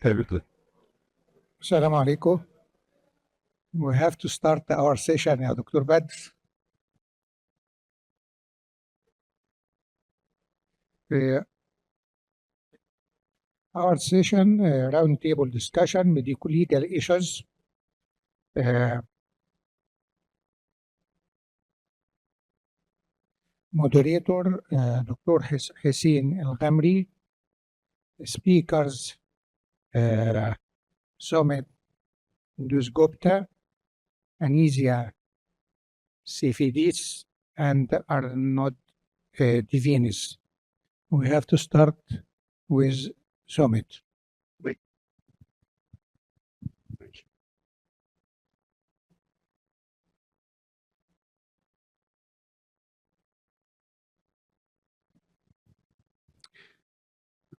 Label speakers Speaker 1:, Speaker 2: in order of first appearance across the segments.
Speaker 1: Assalamu alaikum. We have to start our session, Dr. Badr. Our session, roundtable discussion, medical-legal issues. Moderator, Dr. Hussein Khamri. Speakers, Soumit, Dasgupta, Anestis, Psifidis, and Arnaud, Deveze. We have to start with Soumit.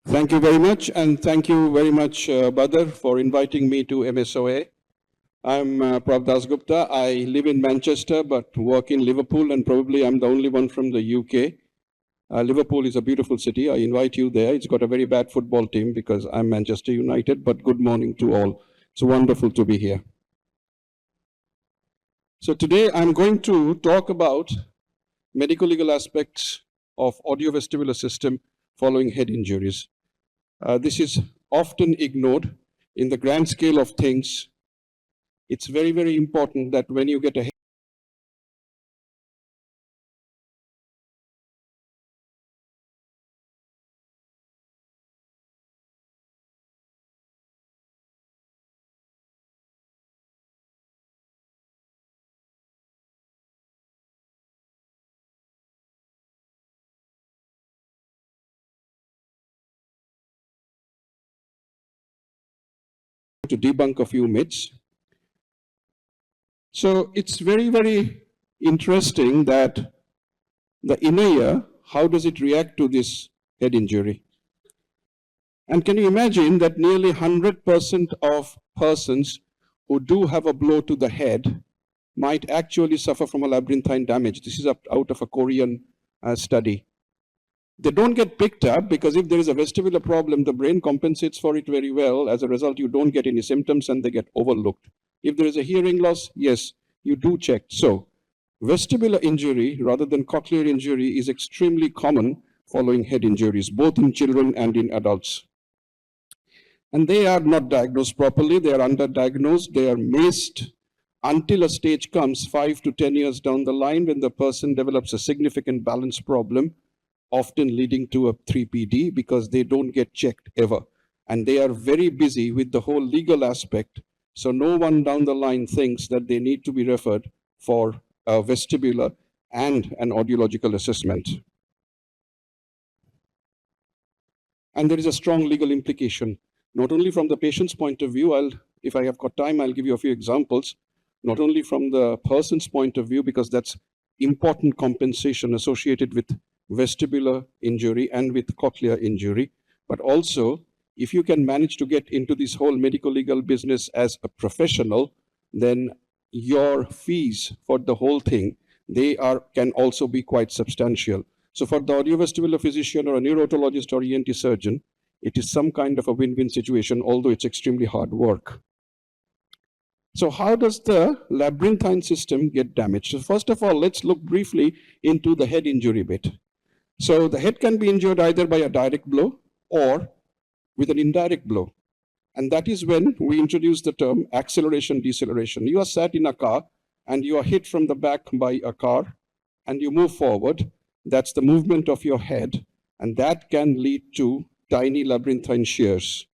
Speaker 2: Thank you very much, and thank you very much, Badr, for inviting me to MSOA. I'm Prof. Dasgupta. I live in Manchester, but work in Liverpool, and probably I'm the only one from the UK. Liverpool is a beautiful city. I invite you there. It's got a very bad football team because I'm Manchester United, but good morning to all. It's wonderful to be here. So today I'm going to talk about medico-legal aspects of audiovestibular system following head injuries. This is often ignored in the grand scale of things. It's very, very important that when you get a to debunk a few myths. So it's very, very interesting that the inner ear, how does it react to this head injury? And can you imagine that nearly 100% of persons who do have a blow to the head might actually suffer from a labyrinthine damage? This is out of a Korean study. They don't get picked up because if there is a vestibular problem, the brain compensates for it very well. As a result, you don't get any symptoms and they get overlooked. If there is a hearing loss, yes, you do check. So vestibular injury rather than cochlear injury is extremely common following head injuries, both in children and in adults. And they are not diagnosed properly. They are underdiagnosed. They are missed until a stage comes 5 to 10 years down the line when the person develops a significant balance problem, often leading to a 3PD because they don't get checked ever. And they are very busy with the whole legal aspect. So no one down the line thinks that they need to be referred for a vestibular and an audiological assessment. And there is a strong legal implication, not only from the patient's point of view. If I have got time, I'll give you a few examples, not only from the person's point of view, because that's important compensation associated with vestibular injury and with cochlear injury, but also if you can manage to get into this whole medical legal business as a professional, then your fees for the whole thing, can also be quite substantial. So for the audiovestibular physician or a neurotologist or ENT surgeon, it is some kind of a win-win situation, although it's extremely hard work. So how does the labyrinthine system get damaged? So first of all, let's look briefly into the head injury bit. So the head can be injured either by a direct blow or with an indirect blow. And that is when we introduce the term acceleration, deceleration. You are sat in a car and you are hit from the back by a car and you move forward. That's the movement of your head. And that can lead to tiny labyrinthine shears.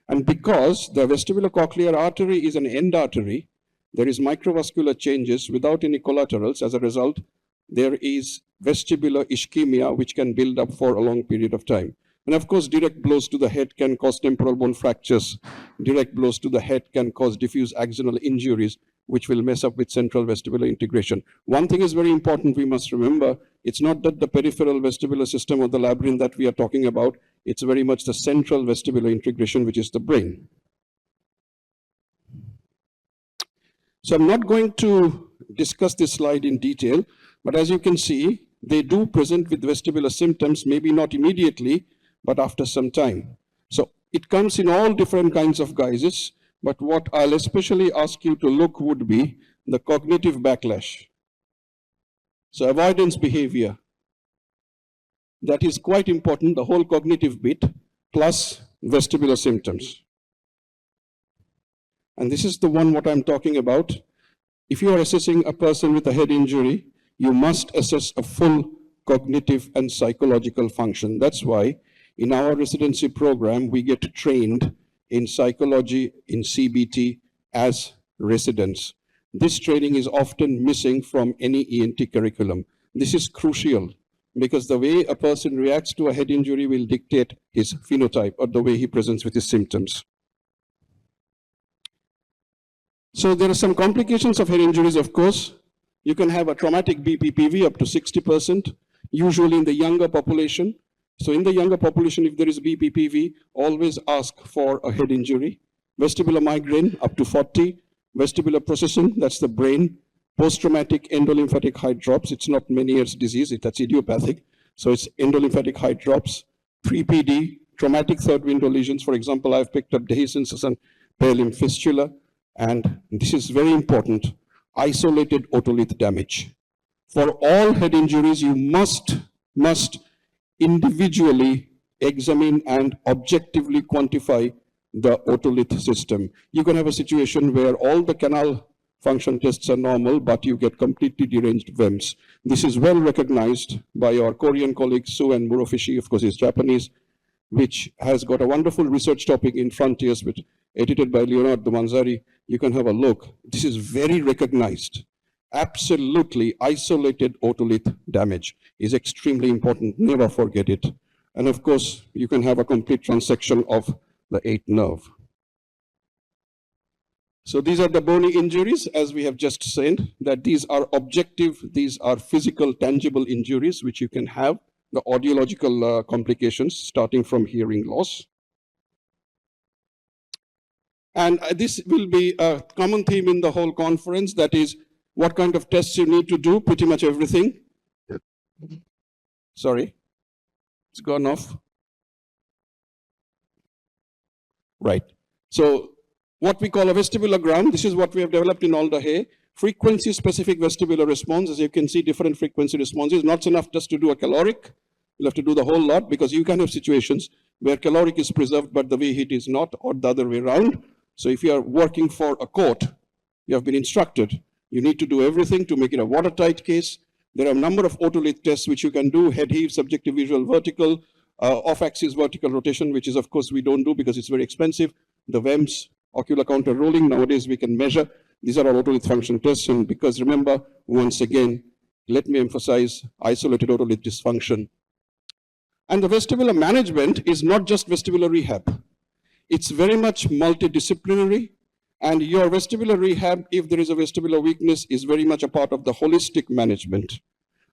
Speaker 2: And because the vestibulocochlear artery is an end artery, there is microvascular changes without any collaterals. As a result, there is vestibular ischemia, which can build up for a long period of time. And of course, direct blows to the head can cause temporal bone fractures. Direct blows to the head can cause diffuse axonal injuries, which will mess up with central vestibular integration. One thing is very important we must remember. It's not that the peripheral vestibular system or the labyrinth that we are talking about. It's very much the central vestibular integration, which is the brain. So I'm not going to discuss this slide in detail, but as you can see, they do present with vestibular symptoms, maybe not immediately, but after some time. So It comes in all different kinds of guises, but what I'll especially ask you to look would be the cognitive backlash. So avoidance behavior. That is quite important, the whole cognitive bit, plus vestibular symptoms. And this is the one what I'm talking about. If you are assessing a person with a head injury, you must assess a full cognitive and psychological function. That's why in our residency program, we get trained in psychology, in CBT as residents. This training is often missing from any ENT curriculum. This is crucial because the way a person reacts to a head injury will dictate his phenotype or the way he presents with his symptoms. So there are some complications of head injuries, of course. You can have a traumatic BPPV up to 60%, usually in the younger population. So in the younger population, if there is BPPV, always ask for a head injury. Vestibular migraine up to 40. Vestibular procession, that's the brain. Post-traumatic endolymphatic hydrops, it's not Meniere's disease, that's idiopathic. So it's endolymphatic hydrops. Pre-PD, traumatic third window lesions. For example, I've picked up dehiscences and pallium fistula. And this is very important, isolated otolith damage. For all head injuries, you must individually examine and objectively quantify the otolith system. You can have a situation where all the canal function tests are normal, but you get completely deranged VEMS. This is well recognized by our Korean colleagues, Su and Murofishi, of course, he's Japanese, which has got a wonderful research topic in Frontiers, which edited by Leonardo Manzari. You can have a look. This is very recognized. Absolutely isolated otolith damage is extremely important. Never forget it. And of course, you can have a complete transection of the 8th nerve. So these are the bony injuries, as we have just said, that these are objective, these are physical, tangible injuries, which you can have. The audiological complications starting from hearing loss. And this will be a common theme in the whole conference, that is what kind of tests you need to do, pretty much everything. Sorry, it's gone off. Right. So what we call a vestibulogram, this is what we have developed in Alda Hay. Frequency-specific vestibular response, as you can see, different frequency responses. Not enough just to do a caloric. You'll have to do the whole lot, because you can have situations where caloric is preserved, but the way heat is not, or the other way around. So if you are working for a court, you have been instructed, you need to do everything to make it a watertight case. There are a number of otolith tests which you can do: head heave, subjective visual vertical, off-axis vertical rotation, which is, of course, we don't do because it's very expensive. The VEMS, ocular counter rolling, nowadays we can measure. These are our otolith function tests. And because remember, once again, let me emphasize isolated otolith dysfunction. And the vestibular management is not just vestibular rehab. It's very much multidisciplinary. And your vestibular rehab, if there is a vestibular weakness, is very much a part of the holistic management.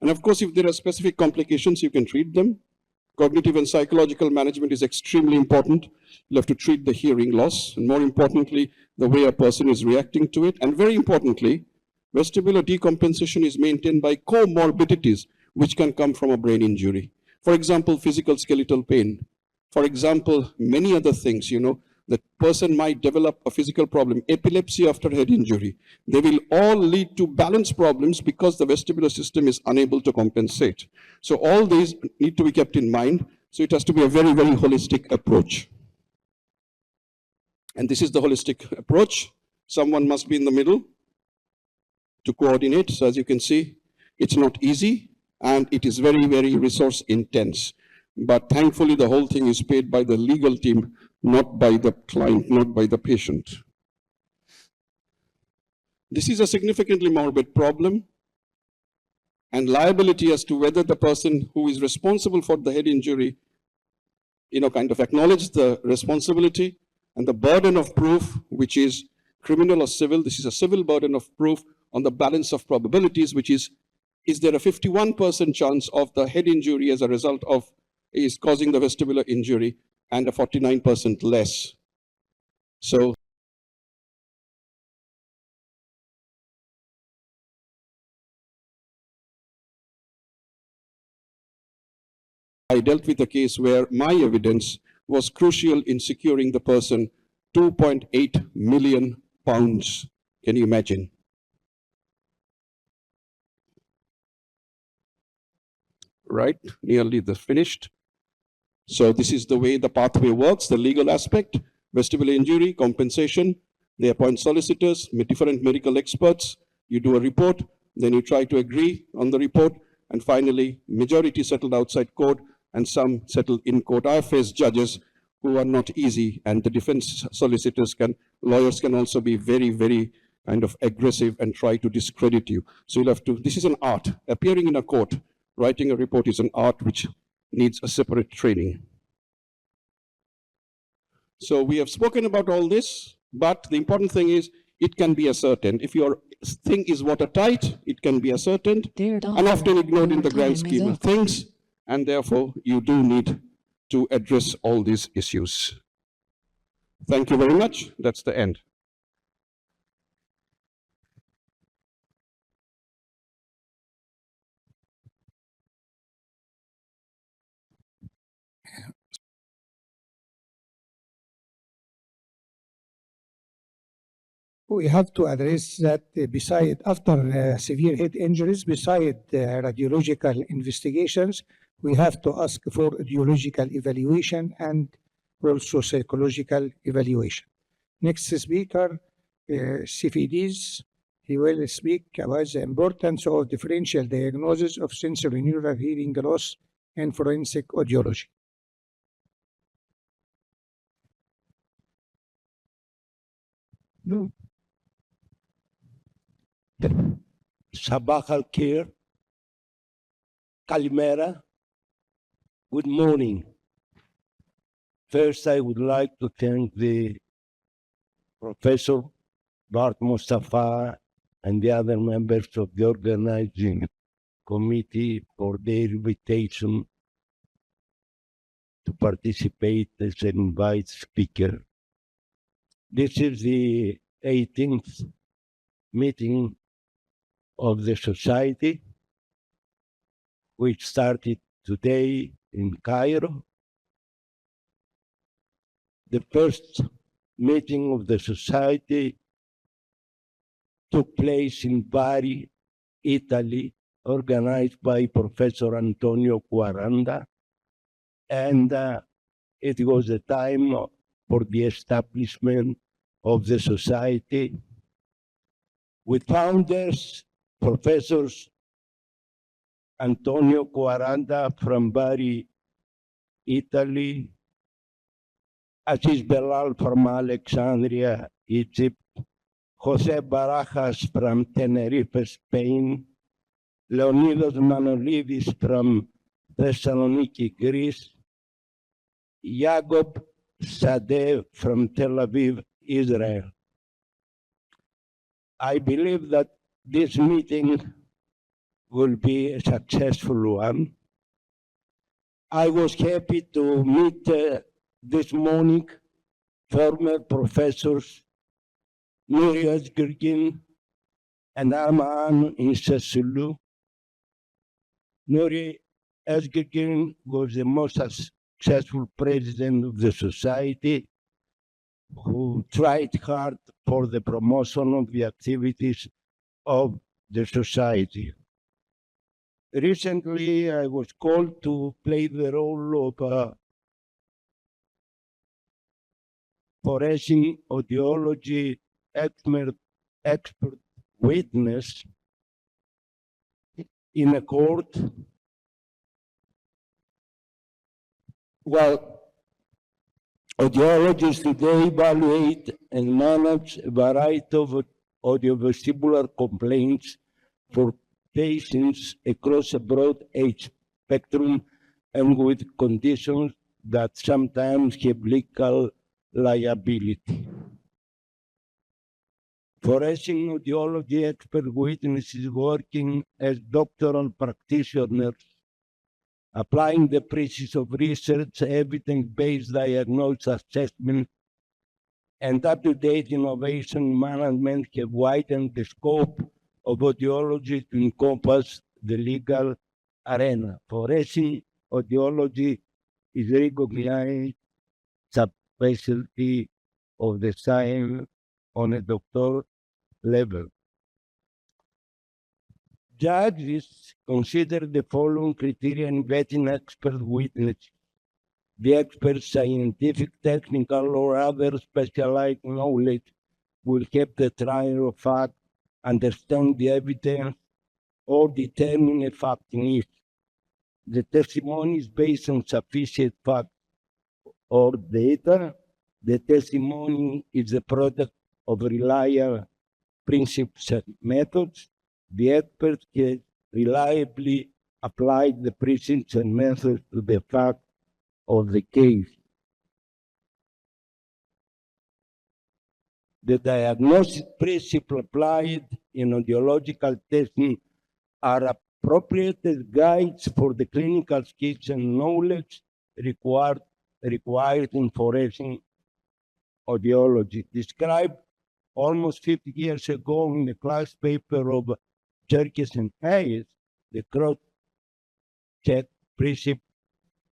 Speaker 2: And of course, if there are specific complications, you can treat them. Cognitive and psychological management is extremely important. You'll have to treat the hearing loss, and more importantly, the way a person is reacting to it. And very importantly, vestibular decompensation is maintained by comorbidities, which can come from a brain injury. For example, physical skeletal pain. For example, many other things, the person might develop a physical problem, epilepsy after head injury. They will all lead to balance problems because the vestibular system is unable to compensate. So all these need to be kept in mind. So it has to be a very, very holistic approach. And this is the holistic approach. Someone must be in the middle to coordinate. So as you can see, it's not easy, and it is very, very resource intense. But thankfully, the whole thing is paid by the legal team, not by the client, not by the patient. This is a significantly morbid problem, and liability as to whether the person who is responsible for the head injury, kind of acknowledge the responsibility and the burden of proof, which is criminal or civil. This is a civil burden of proof on the balance of probabilities, which is there a 51% chance of the head injury as a result of is causing the vestibular injury, and a 49% less. So I dealt with a case where my evidence was crucial in securing the person £2.8 million. Can you imagine? Right, nearly finished. So this is the way the pathway works, the legal aspect, vestibular injury, compensation. They appoint solicitors, different medical experts. You do a report, then you try to agree on the report, and finally, majority settled outside court, and some settled in court. I have faced judges who are not easy, and the defense lawyers can also be very, very kind of aggressive and try to discredit you. So you'll have to, this is an art. Appearing in a court, writing a report is an art which needs a separate training. So we have spoken about all this, but the important thing is it can be ascertained. If your thing is watertight, it can be ascertained and often ignored in the grand scheme of things, and therefore you do need to address all these issues. Thank you very much. That's the end.
Speaker 1: We have to address that after severe head injuries, beside radiological investigations, we have to ask for audiological evaluation and also psychological evaluation. Next speaker, Psifidis. He will speak about the importance of differential diagnosis of sensory neural hearing loss in forensic audiology.
Speaker 3: No. Sabah al-Khair, Kalimera, good morning. First, I would like to thank the Professor Badr Mostafa and the other members of the organizing committee for their invitation to participate as an invited speaker. This is the 18th meeting of the society, which started today in Cairo. The first meeting of the society took place in Bari, Italy, organized by Professor Antonio Quaranda, and it was the time for the establishment of the society with founders, Professors Antonio Quaranda from Bari, Italy, Aziz Belal from Alexandria, Egypt, Jose Barajas from Tenerife, Spain, Leonidas Manolidis from Thessaloniki, Greece, Jacob Sadeh from Tel Aviv, Israel. I believe that this meeting will be a successful one. I was happy to meet this morning former professors Nuri Özgürgün and Armağan İnşasulu. Nuri Özgürgün was the most successful president of the society, who tried hard for the promotion of the activities of the society. Recently, I was called to play the role of forensic audiology expert witness in a court. Well, audiologists today evaluate and manage a variety of audiovestibular complaints for patients across a broad age spectrum and with conditions that sometimes have legal liability. Forensic audiology expert witnesses working as doctoral practitioners, applying the principles of research, evidence-based diagnosis assessment, and up-to-date innovation management have widened the scope of audiology to encompass the legal arena. Forensic audiology is recognized subspecialty of the science on a doctor level. Judges consider the following criteria in vetting expert witnesses: the expert's scientific, technical, or other specialized knowledge will help the trier of fact understand the evidence or determine a fact is. The testimony is based on sufficient facts or data. The testimony is the product of reliable principles and methods. The expert can reliably apply the principles and methods to the fact of the case. The diagnostic principles applied in audiological testing are appropriate as guides for the clinical skills and knowledge required in forensic audiology. Described almost 50 years ago in the class paper of Jerkes and Hayes, the cross-check principle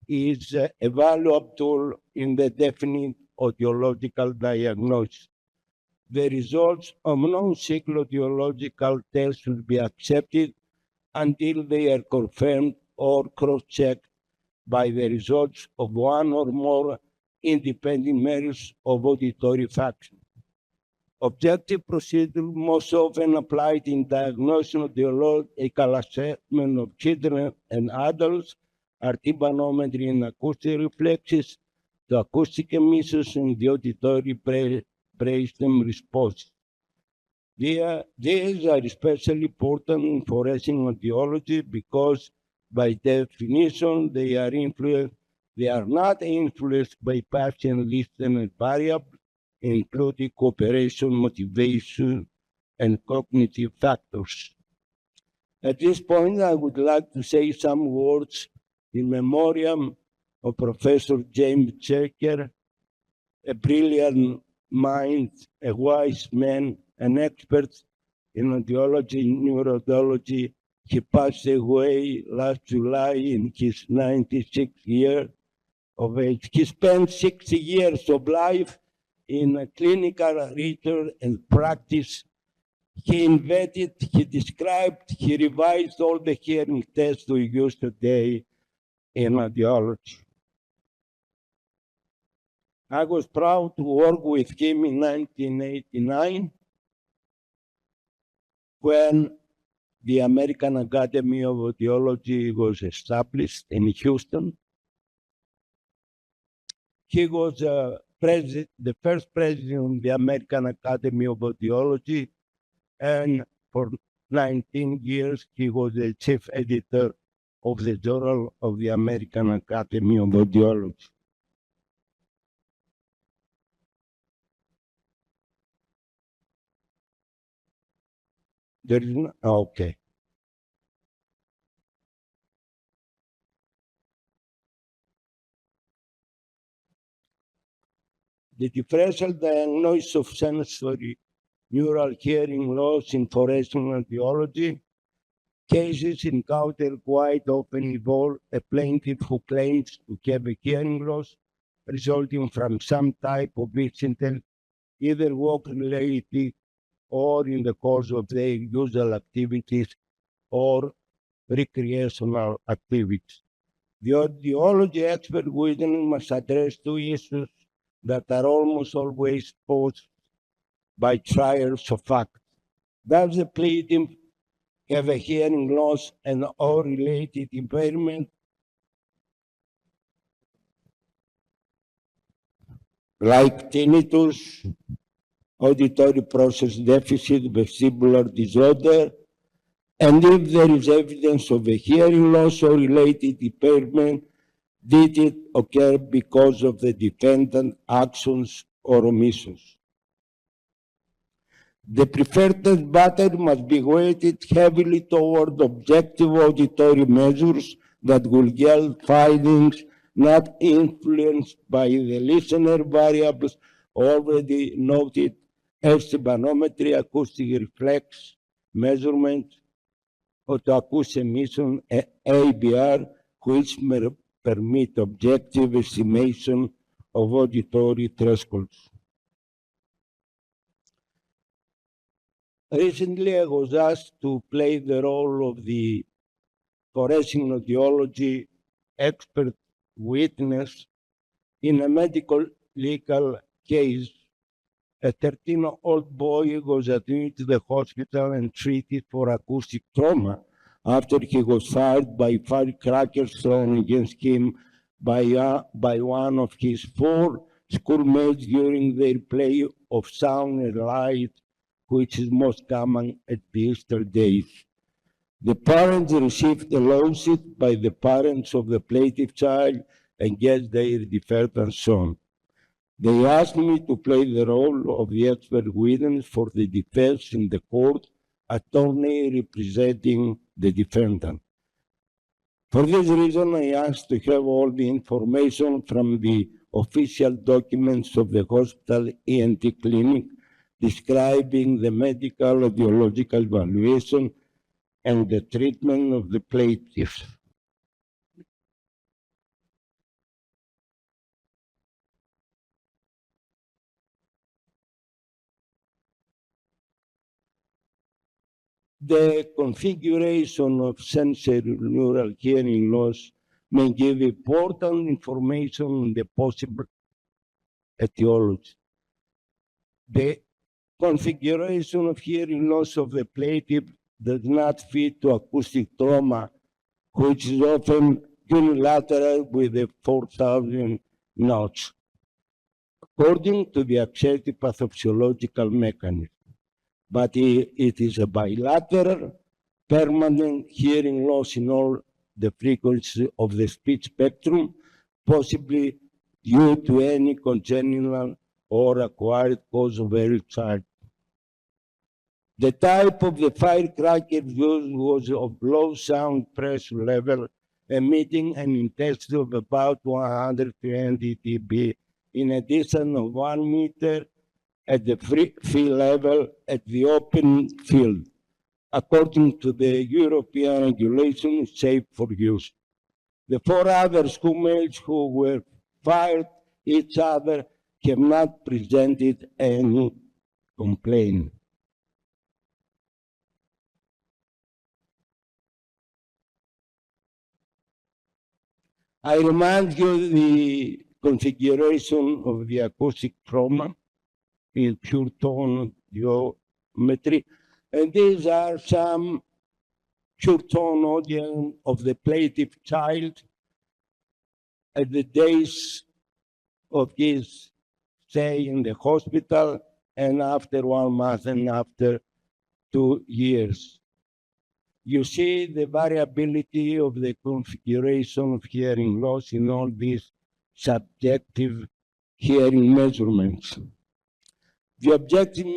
Speaker 3: is a valuable tool in the definite audiological diagnosis. The results of non-cyclic audiological tests should be accepted until they are confirmed or cross-checked by the results of one or more independent measures of auditory function. Objective procedures most often applied in diagnosing audiological assessment of children and adults are tympanometry and acoustic reflexes, the acoustic emissions, and the auditory brainstem response. These are especially important in forensic audiology because, by definition, they are not influenced by patient listener variables, including cooperation, motivation, and cognitive factors. At this point, I would like to say some words in memoriam of Professor James Checker, a brilliant mind, a wise man, an expert in audiology and neuroaudiology. He passed away last July in his 96th year of age. He spent 60 years of life in clinical research and practice. He invented, he described, he revised all the hearing tests we use today in audiology. I was proud to work with him in 1989 when the American Academy of Audiology was established in Houston. He was the first president of the American Academy of Audiology, and for 19 years he was the chief editor of the Journal of the American Academy of Audiology. There is no, okay. The differential diagnosis of sensory neural hearing loss in forensic audiology cases encounter quite often involve a plaintiff who claims to have a hearing loss resulting from some type of incident, either work-related or in the course of their usual activities or recreational activities. The audiology expert witness must address two issues that are almost always posed by triers of fact. Does the plaintiff have a hearing loss and or related impairment like tinnitus, auditory process deficit, vestibular disorder, and if there is evidence of a hearing loss or related impairment, did it occur because of the defendant's actions or omissions? The preferred test pattern must be weighted heavily toward objective auditory measures that will yield findings not influenced by the listener variables already noted as tympanometry, acoustic reflex measurement, autoacoustic emission, ABR, which may permit objective estimation of auditory thresholds. Recently, I was asked to play the role of the forensic audiology expert witness in a medical legal case. A 13-year-old boy was admitted to the hospital and treated for acoustic trauma after he was fired by firecrackers thrown against him by one of his 4 schoolmates during their play of sound and light, which is most common at the Easter days. The parents received a lawsuit by the parents of the plaintiff child against their defendant son. They asked me to play the role of the expert witness for the defense in the court, attorney representing the defendant. For this reason, I asked to have all the information from the official documents of the hospital ENT clinic describing the medical audiological evaluation and the treatment of the plaintiffs. The configuration of sensory neural hearing loss may give important information on the possible etiology. The configuration of hearing loss of the plaintiff does not fit to acoustic trauma, which is often unilateral with a 4,000 notch, according to the accepted pathophysiological mechanism. But it is a bilateral, permanent hearing loss in all the frequencies of the speech spectrum, possibly due to any congenital or acquired cause of early childhood. The type of the firecracker used was of low sound pressure level, emitting an intensity of about 120 dB in a distance of 1 meter at the free field level at the open field, according to the European regulation, safe for use. The 4 other schoolmates who were fired each other have not presented any complaint. I remind you the configuration of the acoustic trauma in pure tone audiometry, and these are some pure tone audio of the plaintiff child at the days of his stay in the hospital and after 1 month and after 2 years. You see the variability of the configuration of hearing loss in all these subjective hearing measurements. The objective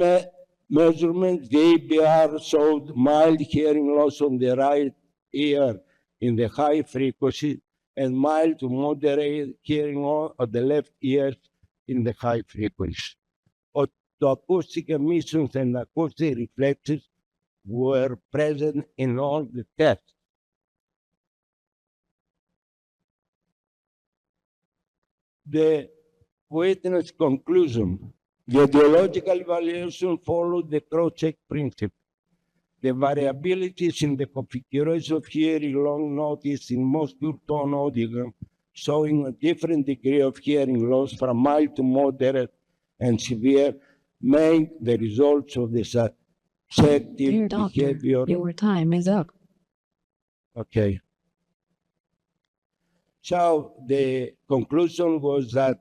Speaker 3: measurements, the ABR, showed mild hearing loss on the right ear in the high frequency and mild to moderate hearing loss on the left ear in the high frequency. Acoustic emissions and acoustic reflexes were present in all the tests. The witness conclusion. The audiological evaluation followed the cross-check principle. The variabilities in the configuration of hearing long noticed in most pure tone audiogram, showing a different degree of hearing loss from mild to moderate and severe, made the results of the subjective
Speaker 4: Dear doctor,
Speaker 3: behavior.
Speaker 4: your time is up.
Speaker 3: Okay. So the conclusion was that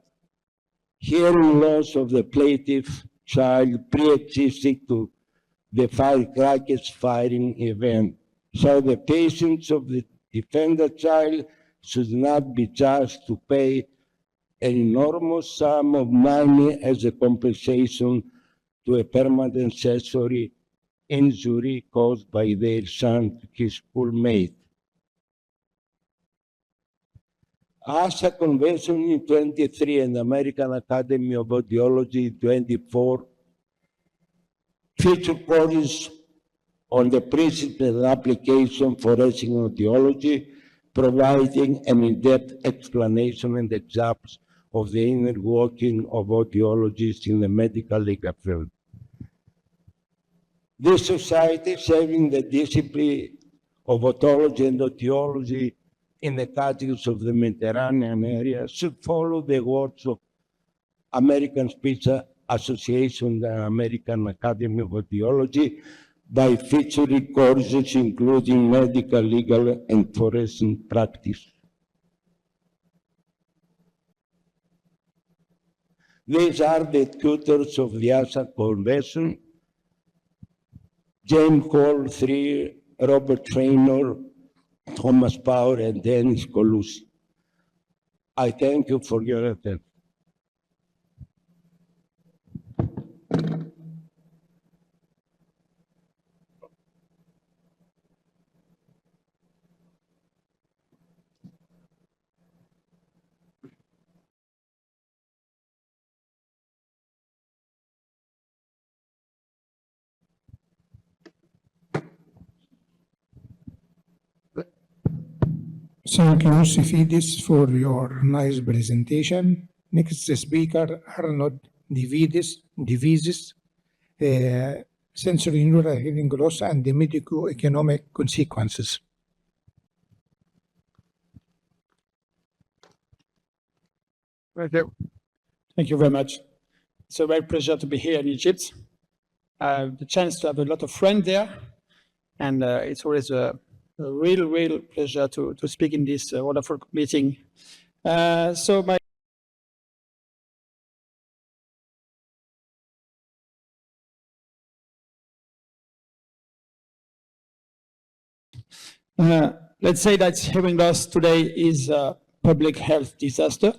Speaker 3: hearing loss of the plaintiff child pre-existed to the firecrackers firing event. So the patients of the defendant child should not be charged to pay an enormous sum of money as a compensation to a permanent sensory injury caused by their son to his schoolmate. ASA Convention in 23 and American Academy of Audiology 24 feature courses on the principles and application of forensic audiology, providing an in-depth explanation and examples of the inner working of audiologists in the medical legal field. This society, serving the discipline of otology and audiology in the countries of the Mediterranean area, should follow the words of American Speech Association, the American Academy of Audiology, by featuring courses including medical, legal, and forensic practice. These are the tutors of the ASA Convention: James Hall III, Robert Traynor, Thomas Power, and Dennis Colucci. I thank you for your attention.
Speaker 1: Thank you, Psifidis, for your nice presentation. Next speaker, Arnaud Deveze, sensory neural hearing loss and the medicoeconomic consequences.
Speaker 4: Thank you very much. It's a great pleasure to be here in Egypt. I have the chance to have a lot of friends there, and it's always a real pleasure to speak in this wonderful meeting. So my let's say that hearing loss today is a public health disaster,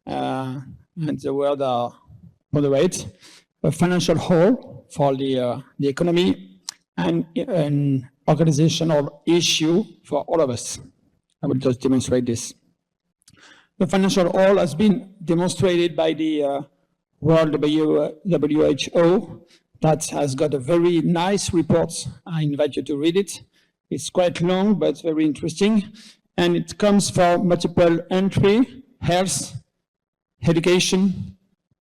Speaker 4: and the world are moderate, a financial hole for the economy, and an organizational issue for all of us. I will just demonstrate this. The financial hole has been demonstrated by the World WHO that has got a very nice report. I invite you to read it. It's quite long, but very interesting. And it comes from multiple entry: health, education,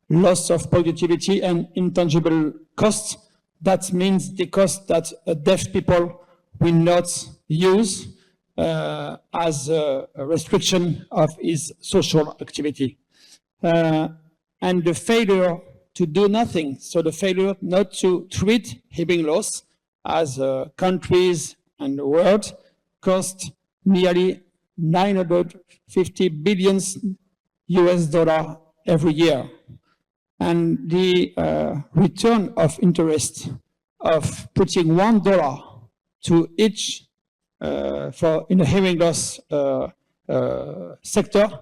Speaker 4: loss of productivity, and intangible costs. That means the cost that deaf people will not use as a restriction of his social activity. And the failure to do nothing, so the failure not to treat hearing loss as countries and the world, cost nearly $950 billion US every year. And the return of interest of putting $1 to each in the hearing loss sector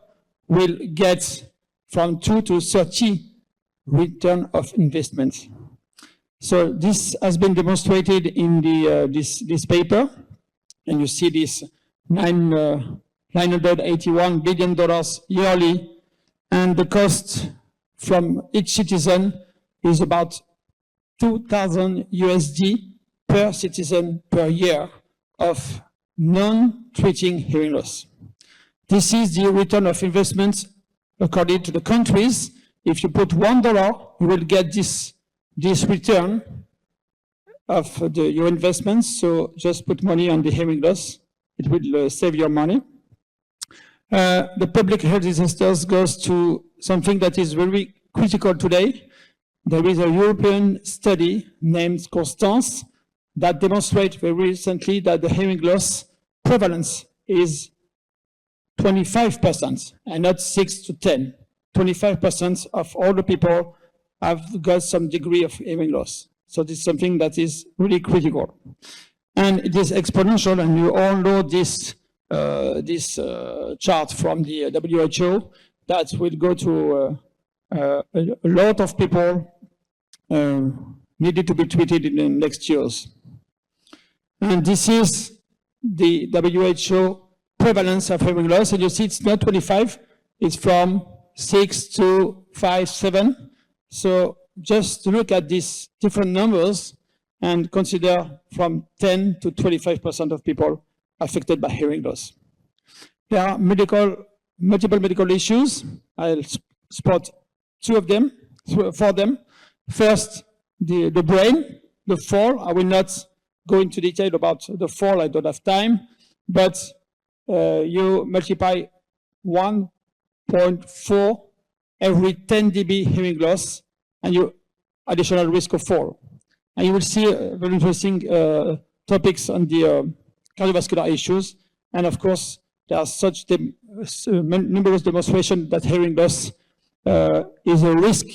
Speaker 4: will get from 2 to 30 return of investment. So this has been demonstrated in the this paper, and you see this $981 billion yearly, and the cost from each citizen is about 2,000 USD per citizen per year of non-treating hearing loss. This is the return of investment according to the countries. If you put $1, you will get this return of your investments. So just put money on the hearing loss. It will save your money. The public health disasters goes to something that is very critical today. There is a European study named Constance that demonstrates very recently that the hearing loss prevalence is 25% and not 6 to 10. 25% of all the people have got some degree of hearing loss. So this is something that is really critical. And it is exponential, and you all know this chart from the WHO that will go to a lot of people needed to be treated in the next years. And this is the WHO prevalence of hearing loss, and you see it's not 25, it's from 6 to 5, 7. So just look at these different numbers and consider from 10 to 25% of people affected by hearing loss. There are multiple medical issues. I'll spot two of them, for them. First, the brain, the fall. I will not go into detail about the fall, I don't have time, but you multiply 1.4 every 10 dB hearing loss, and you additional risk of fall. And you will see very interesting topics on the cardiovascular issues. And of course, there are such numerous demonstrations that hearing loss is a risk,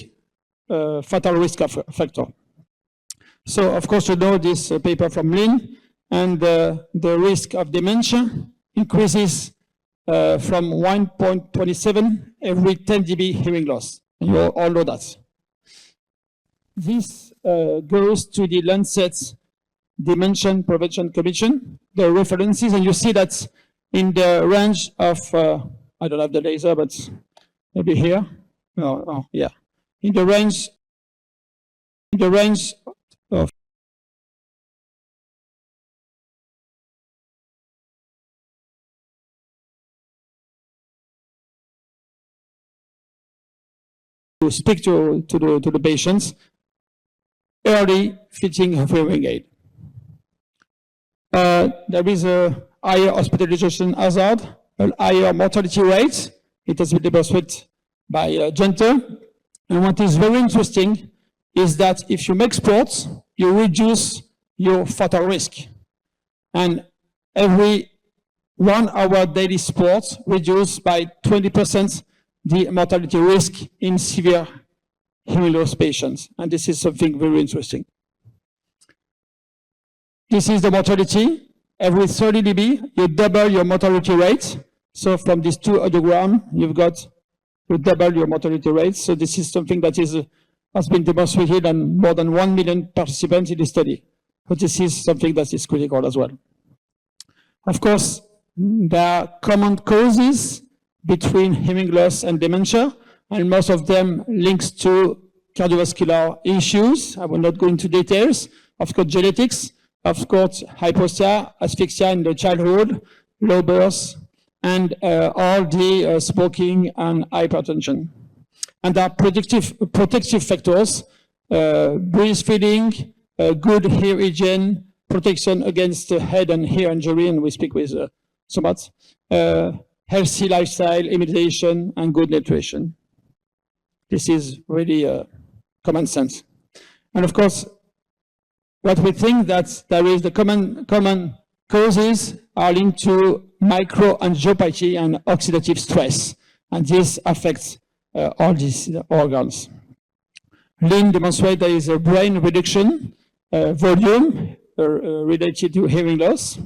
Speaker 4: fatal risk factor. So of course, you know this paper from Lin, and the risk of dementia increases from 1.27 every 10 dB hearing loss. And you all know that. This goes to the Lancet Dementia Prevention Commission, the references, and you see that in the range of, I don't have the laser, but maybe here. Yeah. In the range of to speak to the patients, early fitting of hearing aid. There is a higher hospitalization hazard, a higher mortality rate. It has been demonstrated by Genter. And what is very interesting is that if you make sports, you reduce your fatal risk. And every 1 hour daily sport reduces by 20% the mortality risk in severe hearing loss patients. And this is something very interesting. This is the mortality. Every 30 dB, you double your mortality rate. So from these two audiograms, you double your mortality rate. So this is something that has been demonstrated on more than 1 million participants in the study. But this is something that is critical as well. Of course, there are common causes between hearing loss and dementia, and most of them links to cardiovascular issues. I will not go into details. Of course, genetics, of course, hypoxia, asphyxia in the childhood, low birth, and all the smoking and hypertension. And there are protective factors, breastfeeding, good hair hygiene, protection against head and hair injury, and we speak with Soumit, healthy lifestyle, immunization, and good nutrition. This is really common sense. And of course, what we think that there is the common causes are linked to microangiopathy and oxidative stress, and this affects all these organs. Lin demonstrates there is a brain reduction volume related to hearing loss.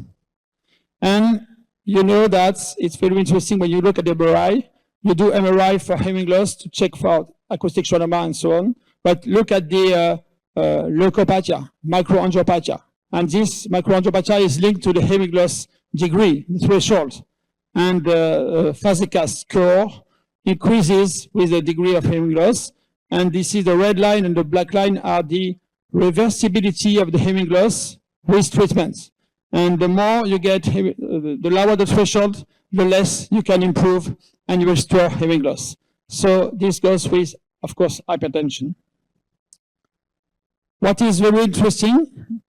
Speaker 4: And you know that it's very interesting when you look at the MRI, you do MRI for hearing loss to check for acoustic trauma and so on, but look at the leukopathia, microangiopathia. And this microangiopathia is linked to the hearing loss degree, threshold. And FASICA score increases with the degree of hearing loss. And this is the red line and the black line are the reversibility of the hearing loss with treatment. And the more you get, the lower the threshold, the less you can improve and you restore hearing loss. So this goes with, of course, hypertension. What is very interesting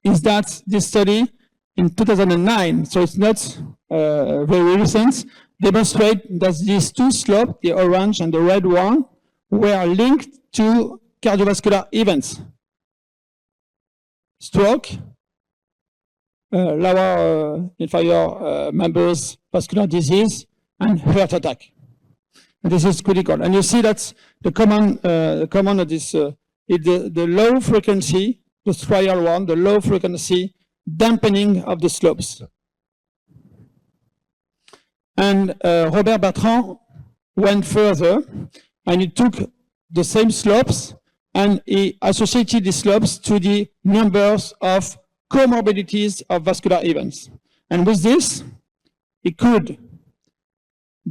Speaker 4: is that this study in 2009, so it's not very recent, demonstrate that these two slopes, the orange and the red one, were linked to cardiovascular events. Stroke, lower inferior members vascular disease, and heart attack. And this is critical. And you see that the common of this is the low frequency, the trial one, the low frequency dampening of the slopes. And Robert Bertrand went further, and he took the same slopes, and he associated the slopes to the numbers of comorbidities of vascular events. And with this, he could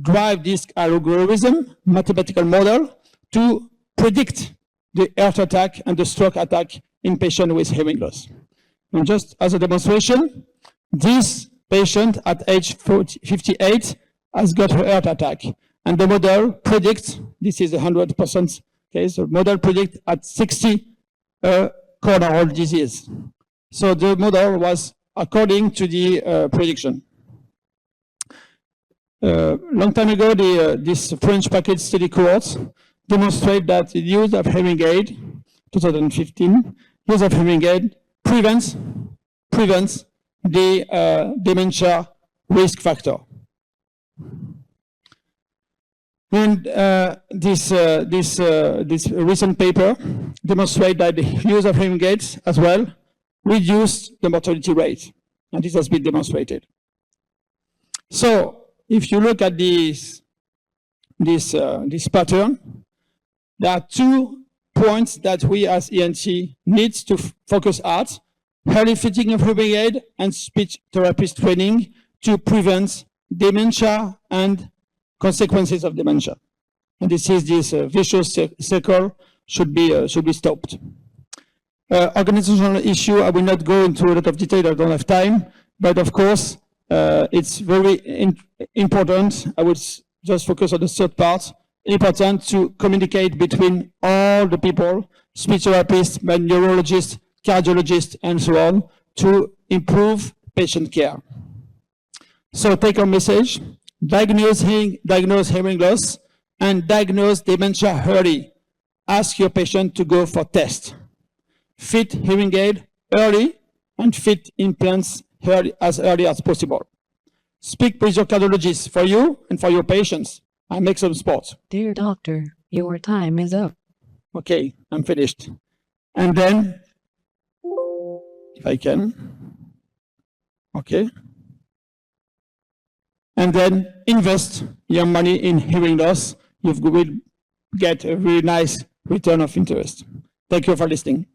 Speaker 4: drive this algorithm, mathematical model, to predict the heart attack and the stroke attack in patients with hearing loss. And just as a demonstration, this patient at age 58 has got a heart attack. And the model predicts, this is a 100% case, the model predicts at 60 coronary disease. So the model was according to the prediction. Long time ago, this French package study cohorts demonstrate that the use of hearing aid, 2015, use of hearing aid prevents the dementia risk factor. And this recent paper demonstrates that the use of hearing aids as well reduced the mortality rate, and this has been demonstrated. So if you look at this pattern, there are 2 points that we as ENT need to focus at: early fitting of hearing aid and speech therapist training to prevent dementia and consequences of dementia. And this vicious circle should be stopped. Organizational issue, I will not go into a lot of detail, I don't have time, but of course, it's very important. I would just focus on the third part. Important to communicate between all the people, speech therapists, neurologists, cardiologists, and so on, to improve patient care. So take our message: diagnose hearing loss and diagnose dementia early. Ask your patient to go for tests. Fit hearing aid early and fit implants as early as possible. Speak with your cardiologist for you and for your patients, and make some sports.
Speaker 5: Dear doctor, your time is up.
Speaker 4: Okay, I'm finished. And then, if I can, okay. And then invest your money in hearing loss. You will get a really nice return of interest. Thank you for listening.